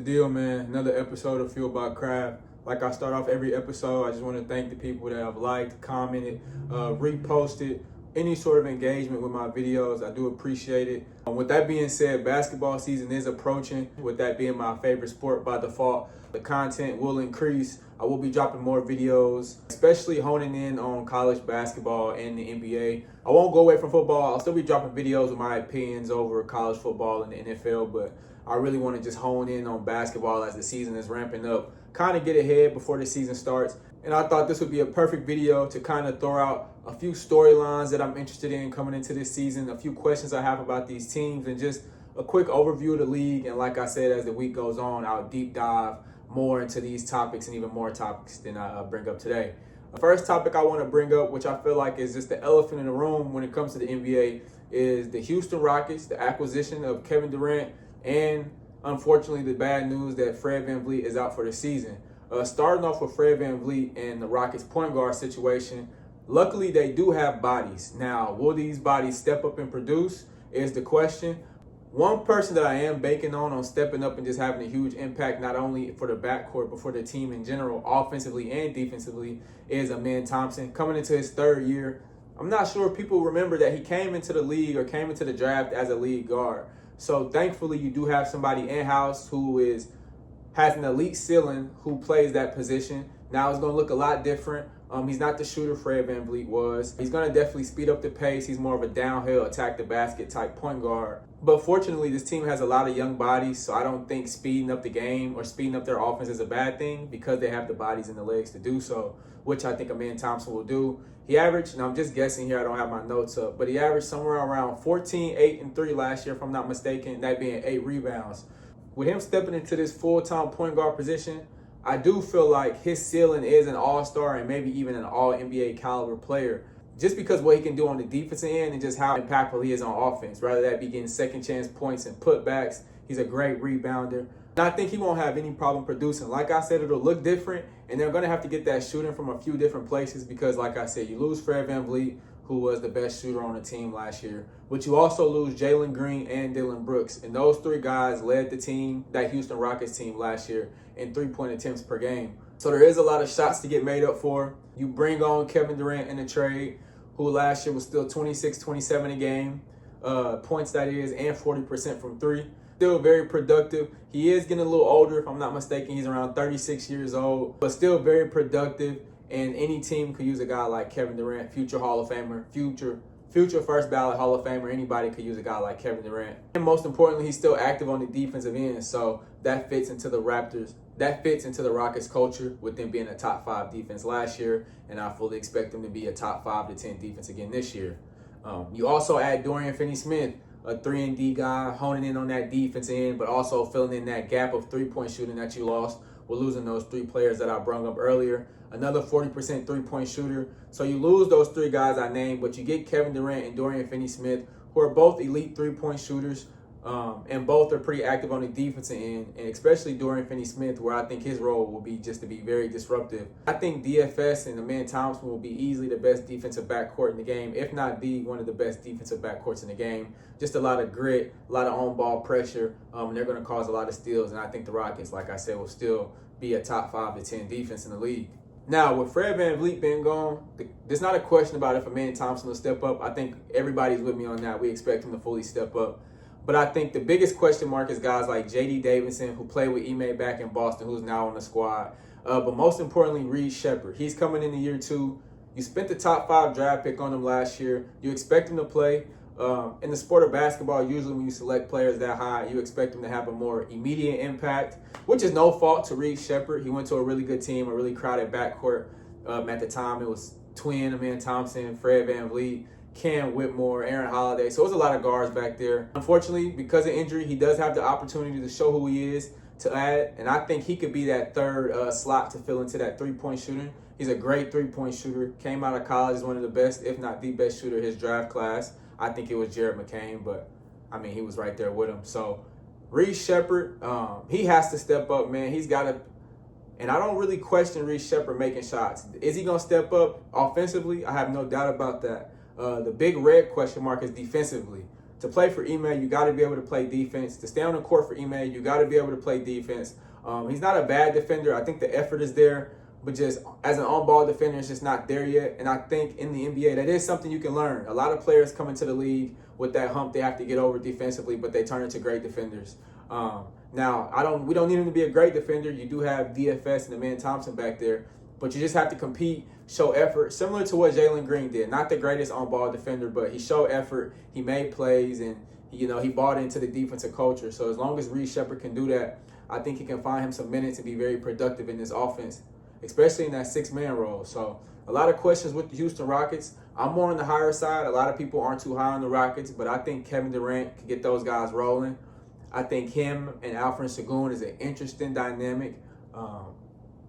deal, man? Another episode of Fueled by Craft. Like I start off every episode, I just want to thank the people that have liked, commented, reposted, any sort of engagement with my videos. I do appreciate it. With that being said, basketball season is approaching. With that being my favorite sport by default, the content will increase. I will be dropping more videos, especially honing in on college basketball and the NBA. I won't go away from football. I'll still be dropping videos with my opinions over college football and the NFL, but I really want to just hone in on basketball as the season is ramping up, kind of get ahead before the season starts. And I thought this would be a perfect video to kind of throw out a few storylines that I'm interested in coming into this season, a few questions I have about these teams, and just a quick overview of the league. And like I said, as the week goes on, I'll deep dive more into these topics and even more topics than I bring up today. The first topic I want to bring up, which I feel like is just the elephant in the room when it comes to the NBA, is the Houston Rockets, the acquisition of Kevin Durant, and unfortunately the bad news that Fred VanVleet is out for the season. Starting off with Fred VanVleet and the Rockets point guard situation, luckily they do have bodies. Now, will these bodies step up and produce is the question. One person that I am banking on stepping up and just having a huge impact, not only for the backcourt, but for the team in general, offensively and defensively, is Amen Thompson. Coming into his third year, I'm not sure if people remember that he came into the league or came into the draft as a lead guard. So thankfully, you do have somebody in-house who has an elite ceiling who plays that position. Now it's going to look a lot different. He's not the shooter Fred VanVleet was. He's going to definitely speed up the pace. He's more of a downhill, attack the basket type point guard. But fortunately, this team has a lot of young bodies, so I don't think speeding up the game or speeding up their offense is a bad thing because they have the bodies and the legs to do so, which I think Amen Thompson will do. He averaged, and I'm just guessing here, I don't have my notes up, but he averaged somewhere around 14, 8, and 3 last year, if I'm not mistaken, that being 8 rebounds. With him stepping into this full-time point guard position, I do feel like his ceiling is an all-star and maybe even an all-NBA caliber player, just because what he can do on the defensive end and just how impactful he is on offense. Rather that be getting second-chance points and putbacks, he's a great rebounder. And I think he won't have any problem producing. Like I said, it'll look different, and they're going to have to get that shooting from a few different places because, like I said, you lose Fred VanVleet, who was the best shooter on the team last year. But you also lose Jaylen Green and Dillon Brooks. And those three guys led the team, that Houston Rockets team last year, in three-point attempts per game. So there is a lot of shots to get made up for. You bring on Kevin Durant in the trade, who last year was still 26, 27 a game, points that is, and 40% from three. Still very productive. He is getting a little older, if I'm not mistaken. He's around 36 years old, but still very productive. And any team could use a guy like Kevin Durant, future Hall of Famer, future first ballot Hall of Famer. Anybody could use a guy like Kevin Durant. And most importantly, he's still active on the defensive end. So that fits into the Raptors. That fits into the Rockets culture with them being a top 5 defense last year. And I fully expect them to be a top 5 to 10 defense again this year. You also add Dorian Finney-Smith, a 3-and-D guy, honing in on that defense end, but also filling in that gap of three-point shooting that you lost. We're losing those 3 players that I brought up earlier. Another 40% three-point shooter. So you lose those 3 guys I named, but you get Kevin Durant and Dorian Finney-Smith, who are both elite three-point shooters, and both are pretty active on the defensive end, and especially Dorian Finney-Smith, where I think his role will be just to be very disruptive. I think DFS and Amen Thompson will be easily the best defensive backcourt in the game, if not one of the best defensive backcourts in the game. Just a lot of grit, a lot of on-ball pressure, and they're going to cause a lot of steals, and I think the Rockets, like I said, will still be a top 5 to 10 defense in the league. Now, with Fred VanVleet being gone, there's not a question about if Amen Thompson will step up. I think everybody's with me on that. We expect him to fully step up. But I think the biggest question mark is guys like J.D. Davidson, who played with Ime back in Boston, who's now on the squad. But most importantly, Reed Sheppard. He's coming in year 2. You spent the top 5 draft pick on him last year. You expect him to play. In the sport of basketball, usually when you select players that high, you expect them to have a more immediate impact, which is no fault to Reed Sheppard. He went to a really good team, a really crowded backcourt. At the time, it was twin Amen Thompson, Fred VanVleet, Cam Whitmore, Aaron Holiday. So it was a lot of guards back there. Unfortunately, because of injury, he does have the opportunity to show who he is, to add. And I think he could be that third slot to fill into that three-point shooting. He's a great three-point shooter. Came out of college as one of the best, if not the best shooter of his draft class. I think it was Jared McCain, but, I mean, he was right there with him. So, Reed Sheppard, he has to step up, man. He's got to – and I don't really question Reed Sheppard making shots. Is he going to step up offensively? I have no doubt about that. The big red question mark is defensively. To play for Ime, you got to be able to play defense. To stay on the court for Ime, you got to be able to play defense. He's not a bad defender. I think the effort is there, but just as an on-ball defender, it's just not there yet. And I think in the NBA, that is something you can learn. A lot of players come into the league with that hump they have to get over defensively, but they turn into great defenders. Now, we don't need him to be a great defender. You do have DFS and Amen Thompson back there, but you just have to compete, show effort, similar to what Jaylen Green did. Not the greatest on-ball defender, but he showed effort, he made plays, and he bought into the defensive culture. So as long as Reed Sheppard can do that, I think he can find him some minutes and be very productive in this offense, especially in that six-man role. So a lot of questions with the Houston Rockets. I'm more on the higher side. A lot of people aren't too high on the Rockets, but I think Kevin Durant can get those guys rolling. I think him and Alfred Sengun is an interesting dynamic.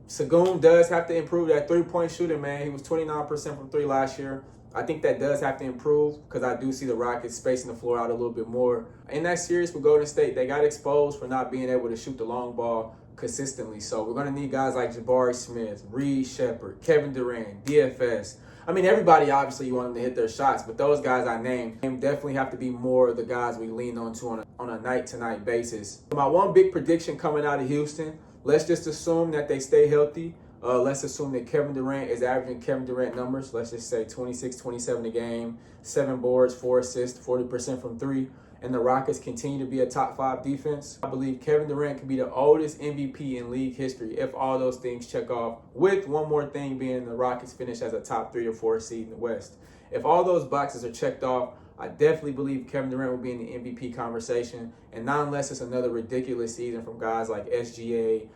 Sengun does have to improve that three-point shooting, man. He was 29% from three last year. I think that does have to improve because I do see the Rockets spacing the floor out a little bit more. In that series with Golden State, they got exposed for not being able to shoot the long ball consistently. So we're going to need guys like Jabari Smith, Reed Sheppard, Kevin Durant, DFS. I mean, everybody, obviously, you want them to hit their shots, but those guys I named definitely have to be more of the guys we lean on to on a night-to-night basis. My one big prediction coming out of Houston, let's just assume that they stay healthy. Let's assume that Kevin Durant is averaging Kevin Durant numbers. Let's just say 26, 27 a game, 7 boards, 4 assists, 40% from 3. And the Rockets continue to be a top 5 defense. I believe Kevin Durant can be the oldest MVP in league history if all those things check off, with one more thing being the Rockets finish as a top 3 or 4 seed in the West. If all those boxes are checked off, I definitely believe Kevin Durant will be in the MVP conversation, and not unless it's another ridiculous season from guys like SGA,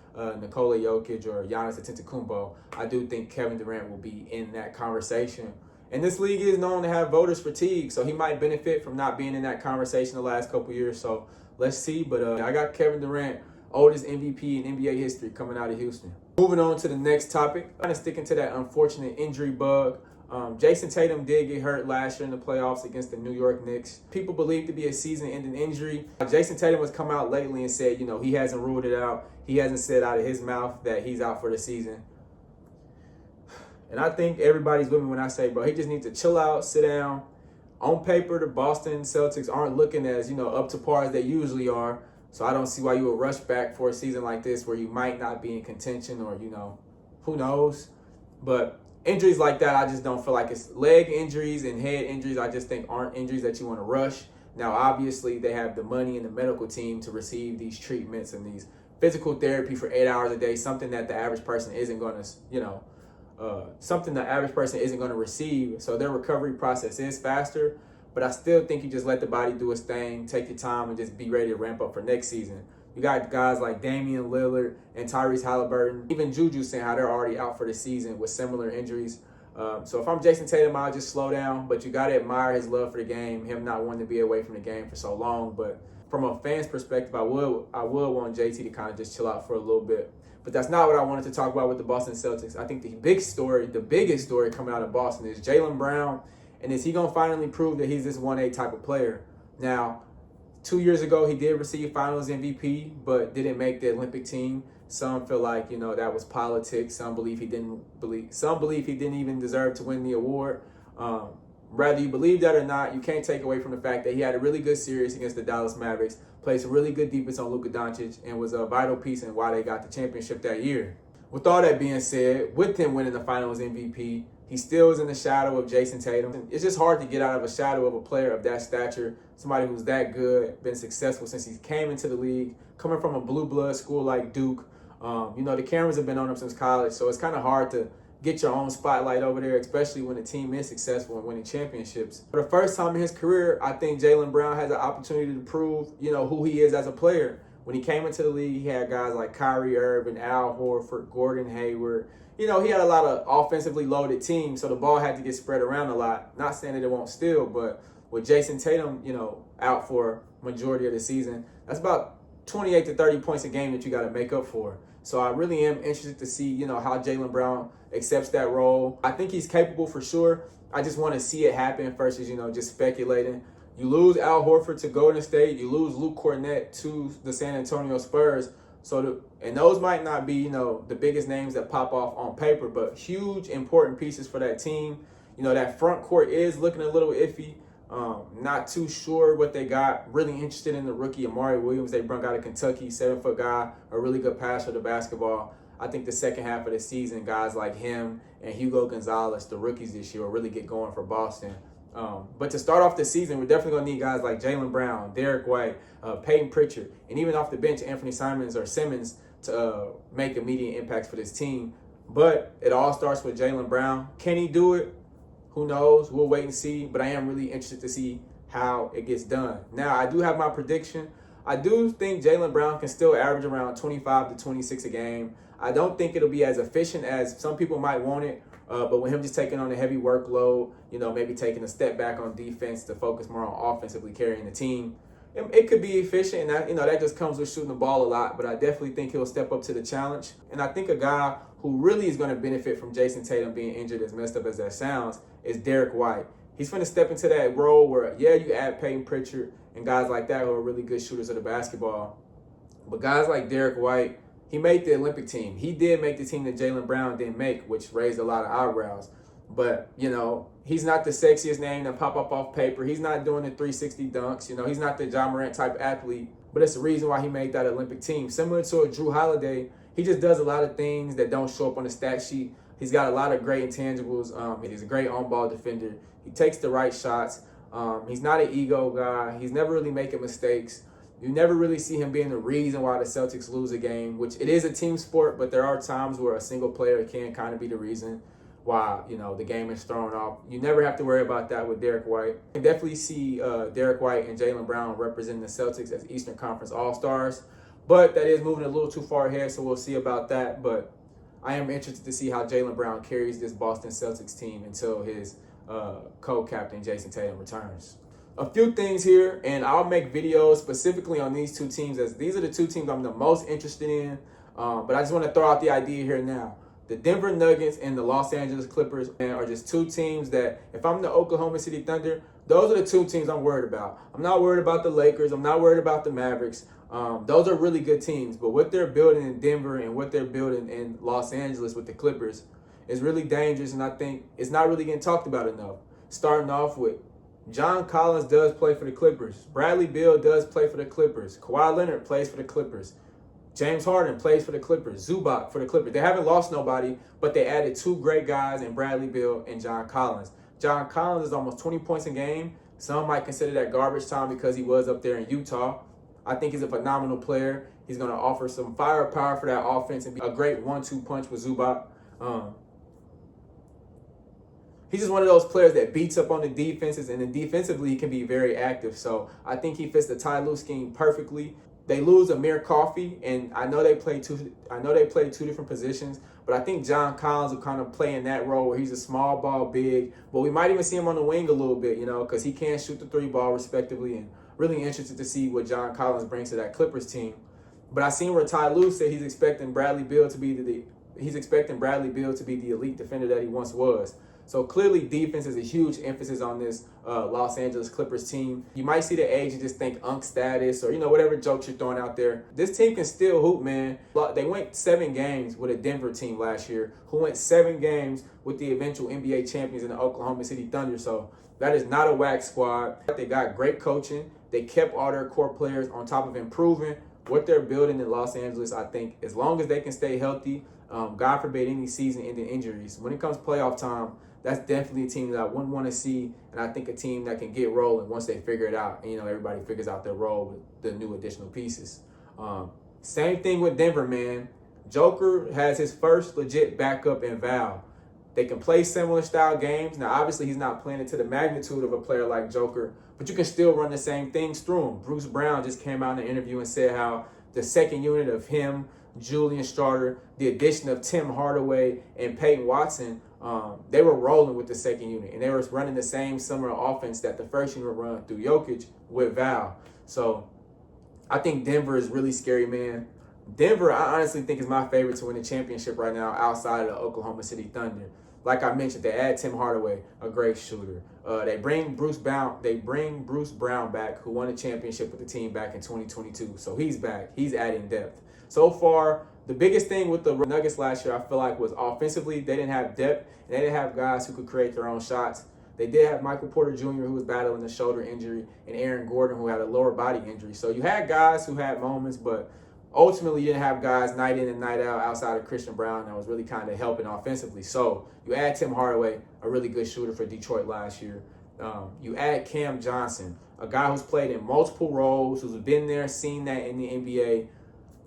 Nikola Jokic, or Giannis Antetokounmpo. I do think Kevin Durant will be in that conversation. And this league is known to have voters fatigue, so he might benefit from not being in that conversation the last couple years. So let's see. But I got Kevin Durant, oldest MVP in NBA history, coming out of Houston. Moving on to the next topic, kind of sticking to that unfortunate injury bug. Jason Tatum did get hurt last year in the playoffs against the New York Knicks. People believe to be a season-ending injury. Jason Tatum has come out lately and said, he hasn't ruled it out. He hasn't said out of his mouth that he's out for the season. And I think everybody's with me when I say, bro, he just needs to chill out, sit down. On paper, the Boston Celtics aren't looking as, up to par as they usually are. So I don't see why you would rush back for a season like this where you might not be in contention or, who knows. But injuries like that, I just don't feel like it's leg injuries and head injuries. I just think aren't injuries that you want to rush. Now, obviously, they have the money and the medical team to receive these treatments and these physical therapy for 8 hours a day, something that the average person isn't going to, something the average person isn't going to receive. So their recovery process is faster, but I still think you just let the body do its thing, take your time, and just be ready to ramp up for next season. You got guys like Damian Lillard and Tyrese Halliburton, even Juju saying how they're already out for the season with similar injuries. So if I'm Jason Tatum, I'll just slow down, but you got to admire his love for the game, him not wanting to be away from the game for so long. But from a fan's perspective, I would want JT to kind of just chill out for a little bit. But that's not what I wanted to talk about with the Boston Celtics. I think the biggest story coming out of Boston is Jaylen Brown, and is he going to finally prove that he's this 1A type of player? Now, 2 years ago, he did receive Finals MVP, but didn't make the Olympic team. Some feel like, that was politics. Some believe he didn't even deserve to win the award. Whether you believe that or not, you can't take away from the fact that he had a really good series against the Dallas Mavericks, played some really good defense on Luka Doncic, and was a vital piece in why they got the championship that year. With all that being said, with him winning the Finals MVP, he still is in the shadow of Jason Tatum. It's just hard to get out of a shadow of a player of that stature, somebody who's that good, been successful since he came into the league, coming from a blue blood school like Duke. The cameras have been on him since college, so it's kind of hard to get your own spotlight over there, especially when the team is successful and winning championships. For the first time in his career, I think Jaylen Brown has an opportunity to prove, who he is as a player. When he came into the league, he had guys like Kyrie Irving, Al Horford, Gordon Hayward. He had a lot of offensively loaded teams, so the ball had to get spread around a lot. Not saying that it won't still, but with Jason Tatum, out for majority of the season, that's about 28 to 30 points a game that you got to make up for. So I really am interested to see, how Jaylen Brown accepts that role. I think he's capable for sure. I just want to see it happen versus, just speculating. You lose Al Horford to Golden State. You lose Luke Kornet to the San Antonio Spurs. And those might not be, the biggest names that pop off on paper, but huge, important pieces for that team. That front court is looking a little iffy. Not too sure what they got. Really interested in the rookie Amari Williams they brought out of Kentucky, 7-foot guy, a really good passer of the basketball. I think the second half of the season, guys like him and Hugo Gonzalez, the rookies this year, will really get going for Boston. But to start off the season, we're definitely going to need guys like Jaylen Brown, Derek White, Peyton Pritchard, and even off the bench, Anthony Simons or Simmons to make immediate impacts for this team. But it all starts with Jaylen Brown. Can he do it? Who knows? We'll wait and see. But I am really interested to see how it gets done. Now, I do have my prediction. I do think Jaylen Brown can still average around 25 to 26 a game. I don't think it'll be as efficient as some people might want it. But with him just taking on a heavy workload, maybe taking a step back on defense to focus more on offensively carrying the team, it could be efficient. And that just comes with shooting the ball a lot. But I definitely think he'll step up to the challenge. And I think a guy who really is going to benefit from Jason Tatum being injured, as messed up as that sounds, is Derek White. He's going to step into that role where, you add Peyton Pritchard and guys like that who are really good shooters of the basketball. But guys like Derek White, he made the Olympic team. He did make the team that Jaylen Brown didn't make, which raised a lot of eyebrows. But, he's not the sexiest name to pop up off paper. He's not doing the 360 dunks. He's not the Ja Morant type athlete. But it's the reason why he made that Olympic team. Similar to a Drew Holiday, he just does a lot of things that don't show up on the stat sheet. He's got a lot of great intangibles. He's a great on-ball defender. He takes the right shots. He's not an ego guy. He's never really making mistakes. You never really see him being the reason why the Celtics lose a game, which it is a team sport, but there are times where a single player can kind of be the reason why, the game is thrown off. You never have to worry about that with Derek White. I can definitely see Derek White and Jaylen Brown representing the Celtics as Eastern Conference All-Stars, but that is moving a little too far ahead, so we'll see about that. But I am interested to see how Jaylen Brown carries this Boston Celtics team until his co-captain Jason Tatum returns. A few things here, and I'll make videos specifically on these two teams, as these are the two teams I'm the most interested in. But I just want to throw out the idea here now. The Denver Nuggets and the Los Angeles Clippers are just two teams that, if I'm the Oklahoma City Thunder, those are the two teams I'm worried about. I'm not worried about the Lakers. I'm not worried about the Mavericks. Those are really good teams. But what they're building in Denver and what they're building in Los Angeles with the Clippers is really dangerous, and I think it's not really getting talked about enough. Starting off with John Collins does play for the Clippers. Bradley Beal does play for the Clippers. Kawhi Leonard plays for the Clippers. James Harden plays for the Clippers. Zubac for the Clippers. They haven't lost nobody, but they added two great guys in Bradley Beal and John Collins. John Collins is almost 20 points a game. Some might consider that garbage time because he was up there in Utah. I think he's a phenomenal player. He's going to offer some firepower for that offense and be a great 1-2 punch with Zubac. He's just one of those players that beats up on the defenses, and then defensively he can be very active. So I think he fits the Ty Lue scheme perfectly. They lose Amir Coffey, and I know they play two different positions, but I think John Collins will kind of play in that role where he's a small ball big, but we might even see him on the wing a little bit, because he can shoot the 3-ball respectively, and really interested to see what John Collins brings to that Clippers team. But I seen where Ty Lue said he's expecting Bradley Beal to be the elite defender that he once was. So clearly defense is a huge emphasis on this Los Angeles Clippers team. You might see the age and just think unk status or, whatever jokes you're throwing out there. This team can still hoop, man. They went 7 games with a Denver team last year who went 7 games with the eventual NBA champions in the Oklahoma City Thunder. So that is not a whack squad. They got great coaching. They kept all their core players on top of improving what they're building in Los Angeles. I think as long as they can stay healthy, God forbid any season-ending injuries, when it comes playoff time, that's definitely a team that I wouldn't want to see, and I think a team that can get rolling once they figure it out. And, everybody figures out their role with the new additional pieces. Same thing with Denver, man. Joker has his first legit backup in Val. They can play similar style games. Now, obviously, he's not playing it to the magnitude of a player like Joker, but you can still run the same things through him. Bruce Brown just came out in an interview and said how the second unit of him, Julian Starter, the addition of Tim Hardaway and Peyton Watson, they were rolling with the second unit, and they were running the same similar offense that the first unit run through Jokic with Val. So I think Denver is really scary, man. Denver, I honestly think, is my favorite to win the championship right now outside of the Oklahoma City Thunder. Like I mentioned, they add Tim Hardaway, a great shooter. They bring Bruce Brown back, who won a championship with the team back in 2022. So he's back. He's adding depth. So far, the biggest thing with the Nuggets last year, I feel like, was offensively, they didn't have depth, and they didn't have guys who could create their own shots. They did have Michael Porter Jr., who was battling a shoulder injury, and Aaron Gordon, who had a lower body injury. So you had guys who had moments, but ultimately you didn't have guys night in and night out outside of Christian Brown that was really kind of helping offensively. So you add Tim Hardaway, a really good shooter for Detroit last year. You add Cam Johnson, a guy who's played in multiple roles, who's been there, seen that in the NBA,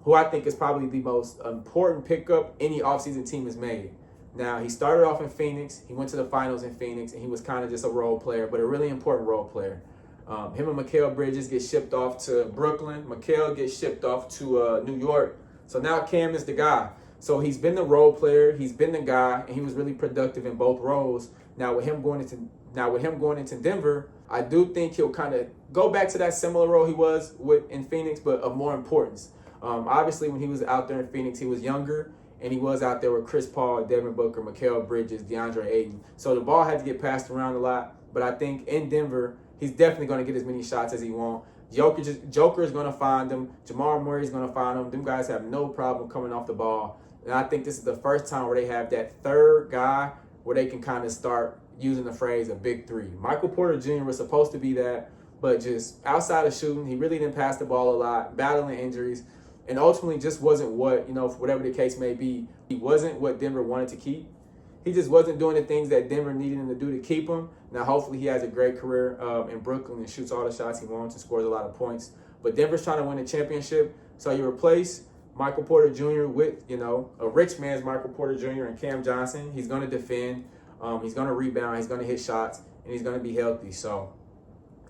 who I think is probably the most important pickup any offseason team has made. Now, he started off in Phoenix. He went to the finals in Phoenix, and he was kind of just a role player, but a really important role player. Him and Mikal Bridges get shipped off to Brooklyn. Mikal gets shipped off to New York. So now Cam is the guy. So he's been the role player. He's been the guy, and he was really productive in both roles. Now with him going into Denver, I do think he'll kind of go back to that similar role he was in Phoenix, but of more importance. Obviously, when he was out there in Phoenix, he was younger, and he was out there with Chris Paul, Devin Booker, Mikal Bridges, DeAndre Ayton. So the ball had to get passed around a lot. But I think in Denver, he's definitely going to get as many shots as he wants. Joker is going to find him. Jamal Murray is going to find him. Them guys have no problem coming off the ball. And I think this is the first time where they have that third guy where they can kind of start using the phrase a big three. Michael Porter Jr. was supposed to be that, but just outside of shooting, he really didn't pass the ball a lot, battling injuries, and ultimately just wasn't what, for whatever the case may be, he wasn't what Denver wanted to keep. He just wasn't doing the things that Denver needed him to do to keep him. Now, hopefully he has a great career in Brooklyn and shoots all the shots he wants and scores a lot of points. But Denver's trying to win a championship, so you replace Michael Porter Jr. with, a rich man's Michael Porter Jr. and Cam Johnson. He's going to defend. He's going to rebound. He's going to hit shots, and he's going to be healthy. So,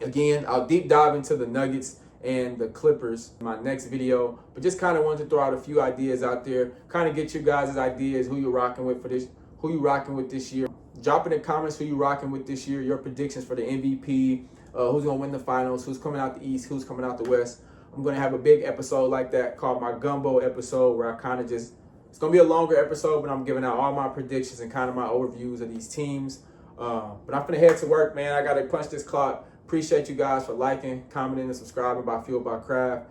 again, I'll deep dive into the Nuggets and the Clippers in my next video, but just kind of wanted to throw out a few ideas out there, kind of get you guys' ideas, who you're rocking with this year. Drop in the comments who you rocking with this year, your predictions for the MVP, who's going to win the finals, who's coming out the East, who's coming out the West. I'm going to have a big episode like that called my Gumbo episode, where I kind of just, it's going to be a longer episode, but I'm giving out all my predictions and kind of my overviews of these teams. But I'm going to head to work, man. I got to punch this clock. Appreciate you guys for liking, commenting, and subscribing by Fueled by Craft.